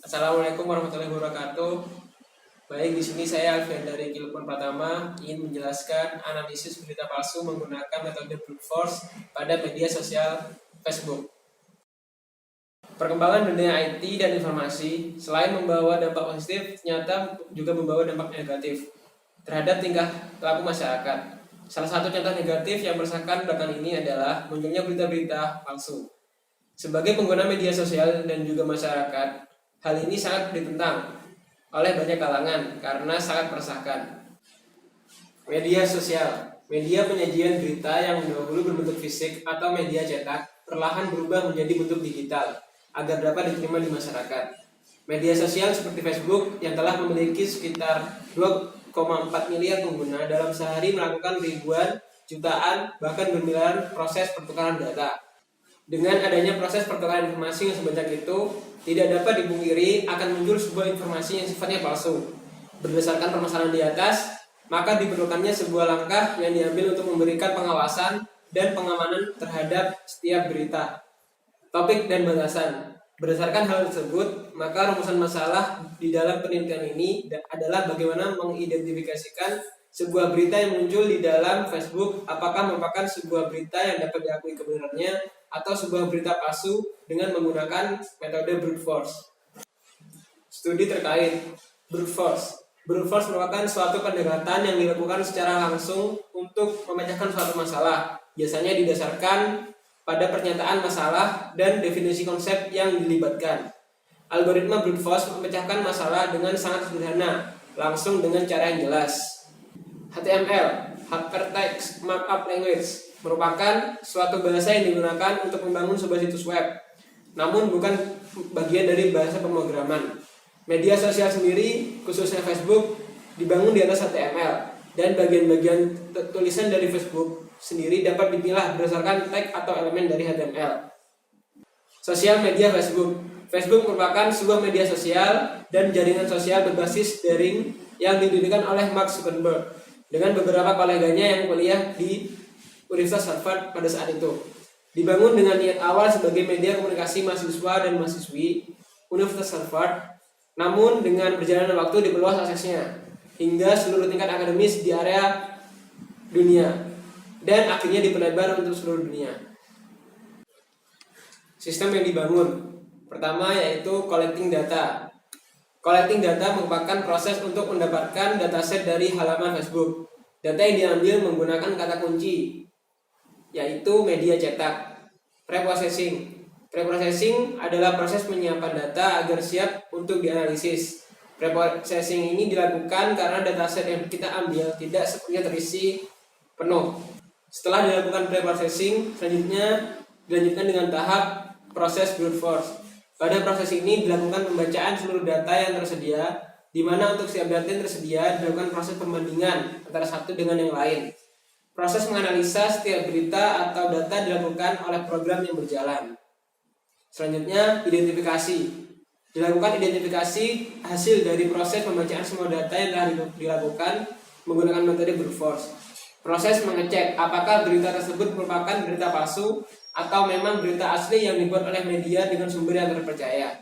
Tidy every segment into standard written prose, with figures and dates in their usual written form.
Assalamualaikum warahmatullahi wabarakatuh. Baik, di sini saya Alfian dari Kilpon Pratama ingin menjelaskan analisis berita palsu menggunakan metode brute force pada media sosial Facebook. Perkembangan dunia IT dan informasi selain membawa dampak positif, ternyata juga membawa dampak negatif terhadap tingkah laku masyarakat. Salah satu contoh negatif yang meresahkan belakangan ini adalah munculnya berita-berita palsu. Sebagai pengguna media sosial dan juga masyarakat, hal ini sangat ditentang oleh banyak kalangan karena sangat meresahkan. Media sosial, media penyajian berita yang dahulu berbentuk fisik atau media cetak, perlahan berubah menjadi bentuk digital agar dapat diterima di masyarakat. Media sosial seperti Facebook yang telah memiliki sekitar 2,4 miliar pengguna dalam sehari melakukan ribuan, jutaan, bahkan bermiliaran proses pertukaran data. Dengan adanya proses pertukaran informasi yang sebanyak itu, tidak dapat dipungkiri akan muncul sebuah informasi yang sifatnya palsu. Berdasarkan permasalahan di atas, maka diperlukannya sebuah langkah yang diambil untuk memberikan pengawasan dan pengamanan terhadap setiap berita. Topik dan batasan. Berdasarkan hal tersebut, maka rumusan masalah di dalam penelitian ini adalah bagaimana mengidentifikasikan sebuah berita yang muncul di dalam Facebook, apakah merupakan sebuah berita yang dapat diakui kebenarannya atau sebuah berita palsu dengan menggunakan metode brute force. Studi terkait brute force. Brute force merupakan suatu pendekatan yang dilakukan secara langsung untuk memecahkan suatu masalah. Biasanya didasarkan pada pernyataan masalah dan definisi konsep yang dilibatkan. Algoritma brute force memecahkan masalah dengan sangat sederhana, langsung dengan cara yang jelas. HTML, Hypertext Markup Language, merupakan suatu bahasa yang digunakan untuk membangun sebuah situs web, namun bukan bagian dari bahasa pemrograman. Media sosial sendiri, khususnya Facebook, dibangun di atas HTML, dan bagian-bagian tulisan dari Facebook sendiri dapat dipilah berdasarkan tag atau elemen dari HTML. Sosial media Facebook. Facebook merupakan sebuah media sosial dan jaringan sosial berbasis daring yang didirikan oleh Mark Zuckerberg dengan beberapa koleganya yang kuliah di Universitas Harvard pada saat itu. Dibangun dengan niat awal sebagai media komunikasi mahasiswa dan mahasiswi Universitas Harvard, namun dengan berjalannya waktu diperluas aksesnya hingga seluruh tingkat akademis di area dunia dan akhirnya diperlebar untuk seluruh dunia. Sistem yang dibangun pertama yaitu collecting data. Collecting data merupakan proses untuk mendapatkan dataset dari halaman Facebook. Data yang diambil menggunakan kata kunci, yaitu media cetak. Preprocessing. Preprocessing adalah proses menyiapkan data agar siap untuk dianalisis. Preprocessing ini dilakukan karena dataset yang kita ambil tidak sepenuhnya terisi penuh. Setelah dilakukan preprocessing, selanjutnya dilanjutkan dengan tahap proses brute force. Pada proses ini dilakukan pembacaan seluruh data yang tersedia, di mana untuk setiap data yang tersedia dilakukan proses pembandingan antara satu dengan yang lain. Proses menganalisa setiap berita atau data dilakukan oleh program yang berjalan. Selanjutnya, identifikasi. Dilakukan identifikasi hasil dari proses pembacaan semua data yang telah dilakukan menggunakan metode brute force. Proses mengecek apakah berita tersebut merupakan berita palsu atau memang berita asli yang dibuat oleh media dengan sumber yang terpercaya.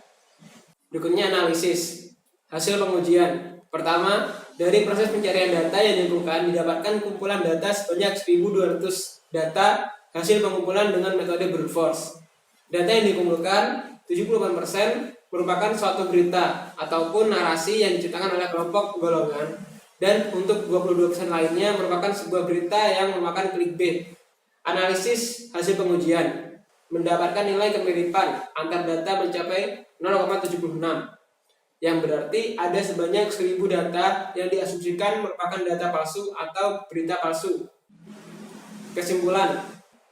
Berikutnya analisis. Hasil pengujian. Pertama, dari proses pencarian data yang dilakukan didapatkan kumpulan data sebanyak 1.200 data hasil pengumpulan dengan metode brute force. Data yang dikumpulkan 78% merupakan suatu berita ataupun narasi yang diciptakan oleh kelompok golongan, dan untuk 22% lainnya merupakan sebuah berita yang merupakan clickbait. Analisis hasil pengujian mendapatkan nilai kemiripan antar data mencapai 0,76, yang berarti ada sebanyak 1.000 data yang diasumsikan merupakan data palsu atau berita palsu. Kesimpulan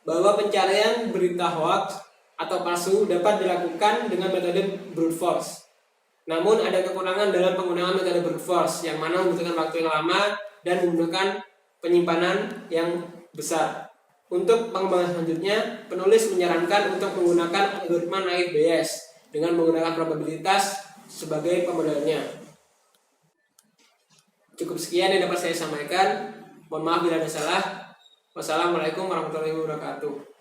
bahwa pencarian berita hoax atau palsu dapat dilakukan dengan metode brute force. Namun ada kekurangan dalam penggunaan metode brute force yang mana membutuhkan waktu yang lama dan membutuhkan penyimpanan yang besar. Untuk pengembangan selanjutnya, penulis menyarankan untuk menggunakan algoritma naive Bayes dengan menggunakan probabilitas sebagai pemodelnya. Cukup sekian yang dapat saya sampaikan. Mohon maaf bila ada salah. Wassalamualaikum warahmatullahi wabarakatuh.